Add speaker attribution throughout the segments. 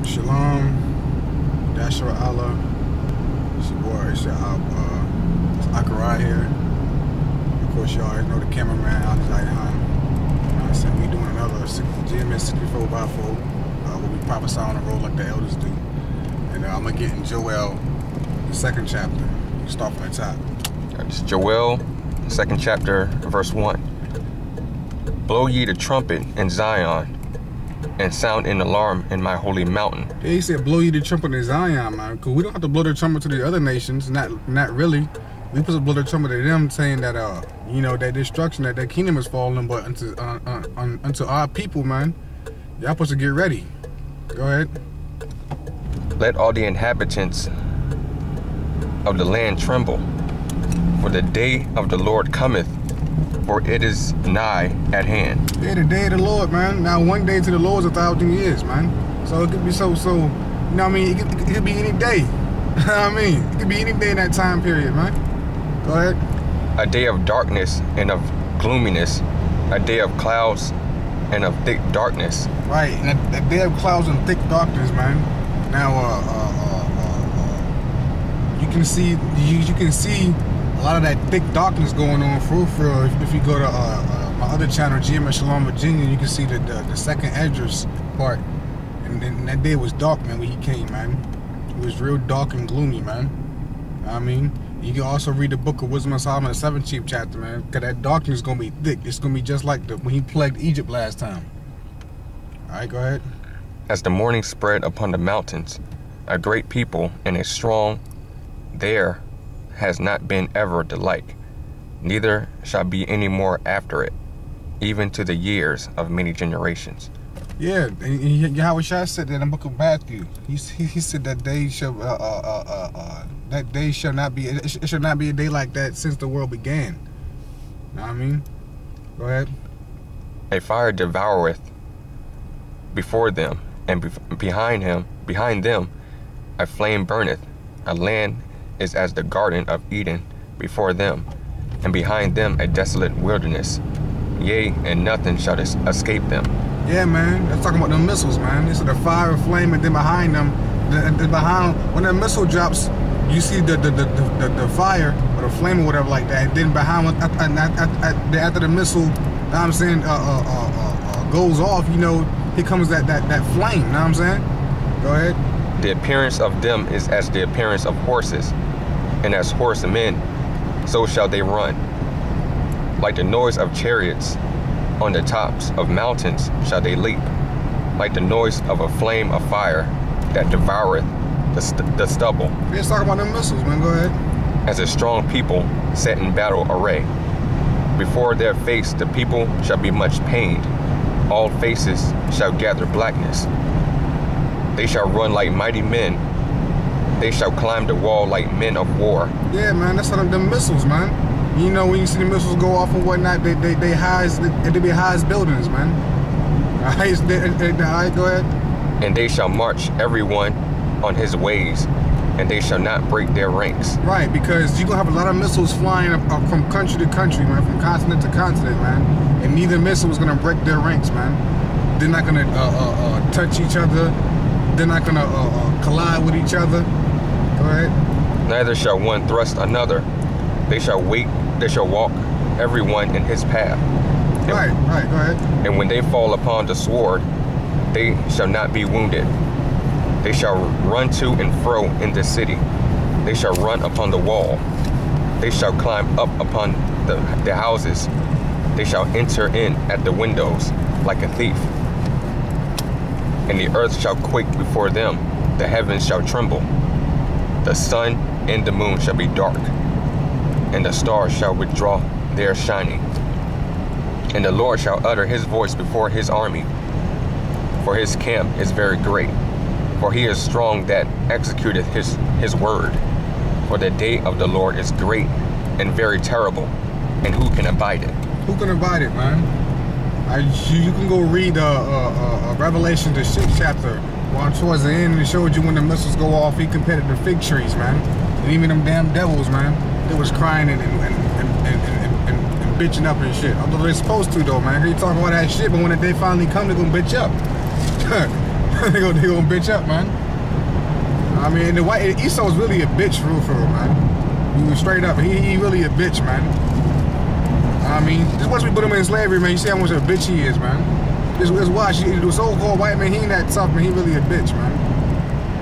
Speaker 1: Shalom, Dasher Allah, it's your boy, it's Akarai here. Of course, you always know the cameraman, Ali Zion. I said we doing another GMS 64x4, where we prophesy on the road like the elders do. And I'm gonna get in Joel, the second chapter. You start from the top.
Speaker 2: It's Joel, second chapter, verse 1. Blow ye the trumpet in Zion, and sound an alarm in my holy mountain.
Speaker 1: Yeah, he said blow ye the trumpet in Zion, man. Cause we don't have to blow the trumpet to the other nations, not really. We supposed to blow the trumpet to them, saying that you know, that destruction, that their kingdom is falling, but unto our people, man. Y'all supposed to get ready. Go ahead.
Speaker 2: Let all the inhabitants of the land tremble, for the day of the Lord cometh, for it is nigh at hand.
Speaker 1: Yeah, the day of the Lord, man. Now, one day to the Lord is 1,000 years, man. So it could be so, you know what I mean? It could be any day. You know what I mean? It could be any day in that time period, man. Go ahead.
Speaker 2: A day of darkness and of gloominess, a day of clouds and of thick darkness.
Speaker 1: Right, and a day of clouds and thick darkness, man. Now, you can see a lot of that thick darkness going on for real. If you go to my other channel, GMS Shalom Virginia, you can see the second ESDRAS part. And that day was dark, man, when he came, man. It was real dark and gloomy, man. I mean, you can also read the book of Wisdom of Solomon, the 7th chapter, man. Because that darkness is going to be thick. It's going to be just like when he plagued Egypt last time. All right, go ahead.
Speaker 2: As the morning spread upon the mountains, a great people and a strong, there has not been ever the like, neither shall be any more after it, even to the years of many generations. Yeah,
Speaker 1: and YAHAWASHI said that in the book of Matthew. He said that day shall not be. It shall not be a day like that since the world began. Know what I mean? Go ahead.
Speaker 2: A fire devoureth before them, and behind them, a flame burneth. A land is as the garden of Eden before them, and behind them a desolate wilderness. Yea, and nothing shall escape them.
Speaker 1: Yeah, man. That's talking about the missiles, man. This is the fire and flame, and then behind them, when the missile drops, you see the fire or the flame or whatever like that. And then behind, after the missile, you know what I'm saying, goes off, you know, here comes that flame. You know what I'm saying? Go ahead.
Speaker 2: The appearance of them is as the appearance of horses, and as horsemen, so shall they run. Like the noise of chariots, on the tops of mountains shall they leap. Like the noise of a flame of fire that devoureth the stubble.
Speaker 1: Let's talk about the missiles, man. Go ahead.
Speaker 2: As a strong people set in battle array. Before their face the people shall be much pained. All faces shall gather blackness. They shall run like mighty men. They shall climb the wall like men of war. Yeah,
Speaker 1: man, that's how them missiles, man. You know, when you see the missiles go off and whatnot, they be highest buildings, man. All right, go ahead.
Speaker 2: And they shall march everyone on his ways, and they shall not break their ranks.
Speaker 1: Right, because you're going to have a lot of missiles flying up from country to country, man, from continent to continent, man. And neither missile is going to break their ranks, man. They're not going to touch each other. They're not going to collide with each other. Go ahead.
Speaker 2: Neither shall one thrust another. They shall walk everyone in his path.
Speaker 1: Right, go ahead.
Speaker 2: And when they fall upon the sword, they shall not be wounded. They shall run to and fro in the city. They shall run upon the wall. They shall climb up upon the houses. They shall enter in at the windows like a thief. And the earth shall quake before them. The heavens shall tremble. The sun and the moon shall be dark, and the stars shall withdraw their shining. And the Lord shall utter his voice before his army, for his camp is very great. For he is strong that executeth his word. For the day of the Lord is great and very terrible, and who can abide it?
Speaker 1: Who can abide it, man? You can go read Revelation, the 6th chapter. Well, towards the end, it showed you when the missiles go off, he compared it to fig trees, man. And even them damn devils, man, they was crying and bitching up and shit. Although they're supposed to, though, man. He talking about that shit, but when they finally come, they're gonna bitch up. they gonna bitch up, man. I mean, the white Esau's really a bitch for real, man. He was straight up. He really a bitch, man. I mean, just once we put him in slavery, man, you see how much of a bitch he is, man. Just watch. The so-called white man, he ain't that tough, man. He really a bitch, man.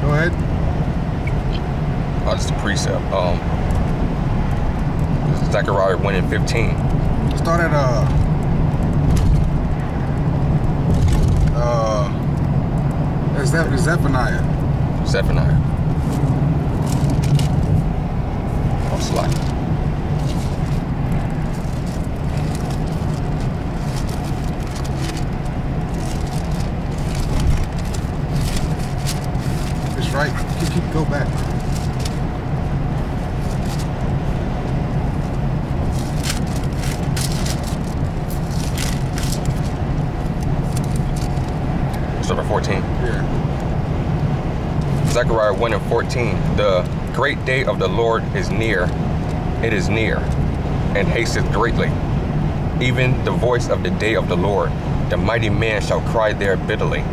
Speaker 1: Go ahead.
Speaker 2: Oh, this is the precept. Zechariah 1 and 15.
Speaker 1: Start at Zephaniah.
Speaker 2: Zephaniah. Oh, slack.
Speaker 1: It's right. Keep go back.
Speaker 2: Number 14.
Speaker 1: Yeah.
Speaker 2: Zechariah 1 and 14. The great day of the Lord is near. It is near, and hasteth greatly. Even the voice of the day of the Lord. The mighty man shall cry there bitterly.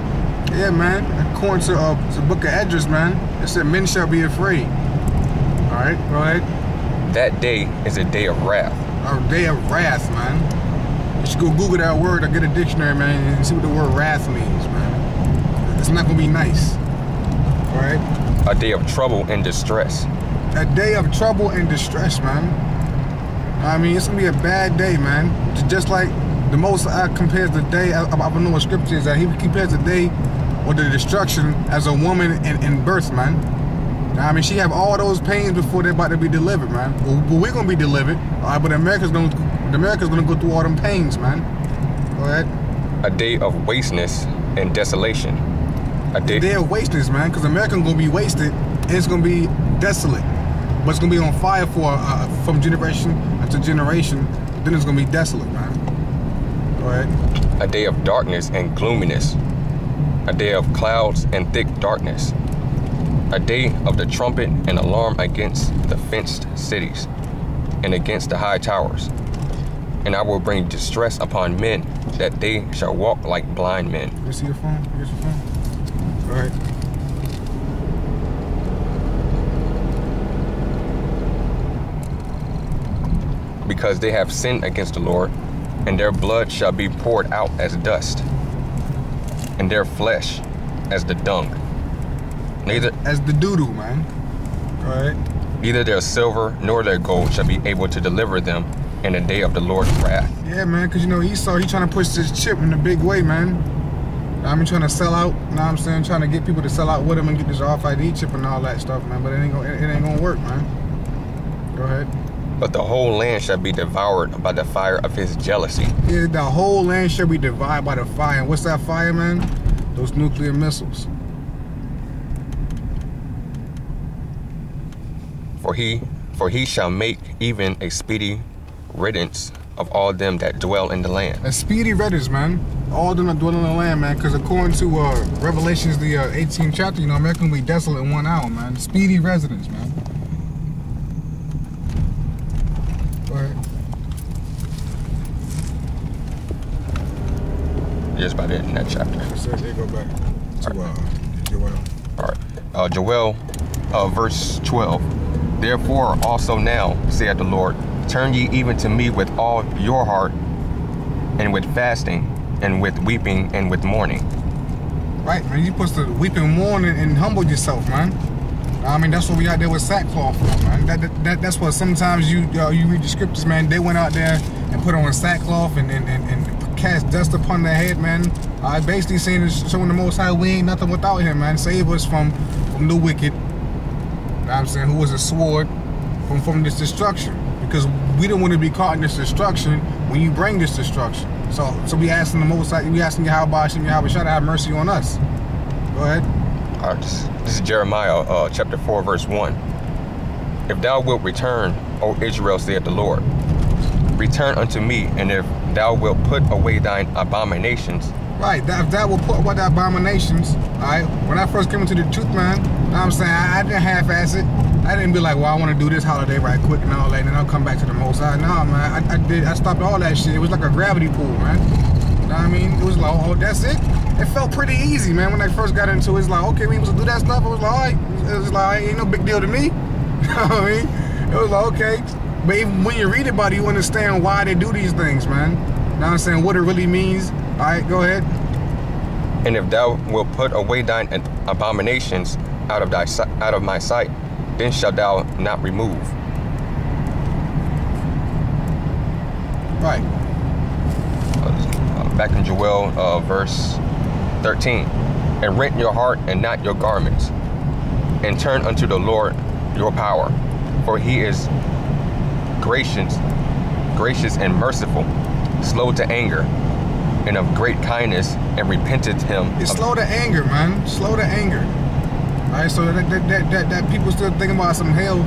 Speaker 1: Yeah, man. According to the book of Esdras, man, it said men shall be afraid. All right, go ahead.
Speaker 2: That day is a day of wrath.
Speaker 1: A day of wrath, man. You should go Google that word or get a dictionary, man, and see what the word wrath means, man. It's not gonna be nice. All right?
Speaker 2: A day of trouble and distress.
Speaker 1: A day of trouble and distress, man. I mean, it's gonna be a bad day, man. Just like the Most High compares the day, I know what scripture is that he compares the day or the destruction as a woman in birth, man. I mean, she have all those pains before they're about to be delivered, man. Well, we're gonna be delivered, all right, but America's gonna go through all them pains, man. Go ahead.
Speaker 2: A day of wasteness and desolation. A day
Speaker 1: of wasteness, man, because America's gonna be wasted and it's gonna be desolate. But it's gonna be on fire for from generation to generation. Then it's gonna be desolate, man. Go ahead.
Speaker 2: A day of darkness and gloominess. A day of clouds and thick darkness. A day of the trumpet and alarm against the fenced cities and against the high towers. And I will bring distress upon men, that they shall walk like blind men.
Speaker 1: You see your phone? Here's your phone. All right.
Speaker 2: Because they have sinned against the Lord, and their blood shall be poured out as dust, and their flesh as the dung. Neither
Speaker 1: as the doo-doo, man. All right.
Speaker 2: Neither their silver nor their gold shall be able to deliver them in the day of the Lord's wrath.
Speaker 1: Yeah, man, because you know Esau, he trying to push this chip in a big way, man. I'm trying to sell out, you know what I'm saying? Trying to get people to sell out with him and get this RFID chip and all that stuff, man. But it ain't gonna work, man. Go ahead.
Speaker 2: But the whole land shall be devoured by the fire of his jealousy. Yeah,
Speaker 1: the whole land shall be devoured by the fire. And what's that fire, man? Those nuclear missiles.
Speaker 2: For he shall make even a speedy riddance of all them that dwell in the land.
Speaker 1: A speedy riddance, man. All them that dwell in the land, man. Because according to Revelations, the 18th chapter, you know, America will be desolate in 1 hour, man. Speedy residence, man. Go ahead.
Speaker 2: Just about it in that chapter.
Speaker 1: So they go back to Joel.
Speaker 2: All right. Joel, verse 12. Therefore also now, saith the Lord, turn ye even to me with all your heart, and with fasting, and with weeping, and with mourning.
Speaker 1: Right, man. You're supposed to weep and mourn and humble yourself, man. I mean, that's what we out there with sackcloth for, man. That's what sometimes you read the scriptures, man. They went out there and put on sackcloth and cast dust upon their head, man. Basically saying, showing the Most High, we ain't nothing without him, man. Save us from the wicked. You know what I'm saying, who was a sword from this destruction, because we don't want to be caught in this destruction when you bring this destruction. So we asking the Most High, we asking YAHAWASHI to have mercy on us. Go ahead.
Speaker 2: This is Jeremiah chapter 4 verse 1. If thou wilt return, O Israel, saith the Lord, return unto me, and if thou wilt put away thine abominations.
Speaker 1: Right, if thou will put away the abominations. All right, when I first came into the truth, man, you know what I'm saying, I didn't half-ass it. I didn't be like, well, I want to do this holiday right quick and all that, and then I'll come back to the Most High. No, man, I stopped all that shit. It was like a gravity pool, man. You know what I mean? It was like, oh, that's it? it felt pretty easy, man. When I first got into it, it's like, okay, we supposed to do that stuff. It was like, all right. It was like, ain't no big deal to me. You know what I mean? It was like, okay. But even when you read about it, you understand why they do these things, man. You know what I'm saying? What it really means. All right, go ahead.
Speaker 2: And if thou wilt put away thine abominations out of my sight, then shalt thou not remove.
Speaker 1: Right.
Speaker 2: Back in Joel, verse 13. And rent your heart and not your garments, and turn unto the Lord your power, for he is gracious and merciful, slow to anger, and of great kindness, and repenteth him.
Speaker 1: It's slow to anger, man. Slow to anger. All right, so that people still thinking about some hell.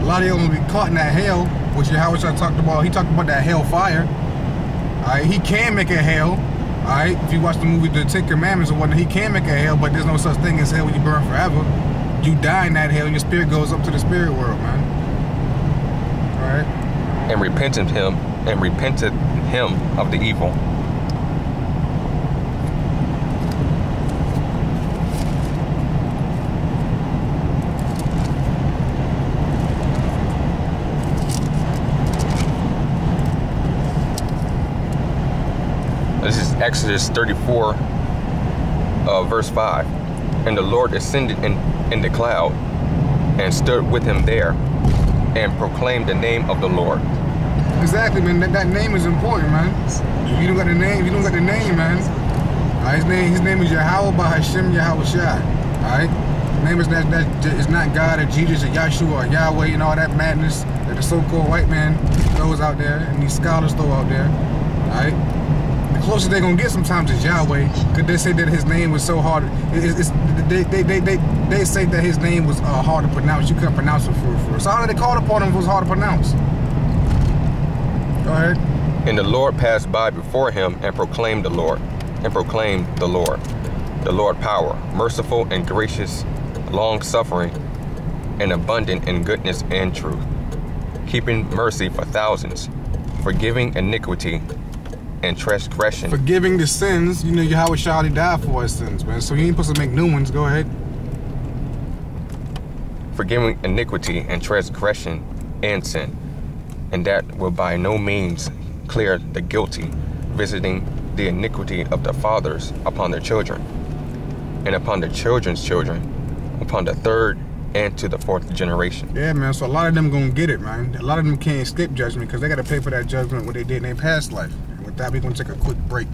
Speaker 1: A lot of them will be caught in that hell, which Yahawah talked about. He talked about that hell fire. All right, he can make a hell. All right, if you watch the movie The 10 Commandments or whatnot, he can make a hell, but there's no such thing as hell when you burn forever. You die in that hell, and your spirit goes up to the spirit world, man. All right.
Speaker 2: And repented him of the evil. This is Exodus 34, verse 5. And the Lord ascended in the cloud, and stood with him there, and proclaimed the name of the Lord.
Speaker 1: Exactly, man. That name is important, man. If you don't got the name, man. His name is Yahawah BAHASHAM YAHAWASHI. Alright? His name is is not God or Jesus or Yahshua or Yahweh and all that madness that the so-called white man throws out there and these scholars throw out there. Alright? The closest they're gonna get sometimes is Yahweh, because they say that his name was so hard. They say that his name was hard to pronounce. You couldn't pronounce it for. So how did they call upon him if it was hard to pronounce? Go ahead.
Speaker 2: And the Lord passed by before him and proclaimed the Lord, the Lord power, merciful and gracious, long-suffering, and abundant in goodness and truth, keeping mercy for thousands, forgiving iniquity and transgression.
Speaker 1: Forgiving the sins. You know, Yahawah already died for our sins, man. So he ain't supposed to make new ones. Go ahead.
Speaker 2: Forgiving iniquity and transgression and sin, and that will by no means clear the guilty, visiting the iniquity of the fathers upon their children, and upon their children's children, upon the third and to the fourth generation.
Speaker 1: Yeah, man. So a lot of them gonna get it, man. A lot of them can't escape judgment because they gotta pay for that judgment what they did in their past life. And with that, we're gonna take a quick break.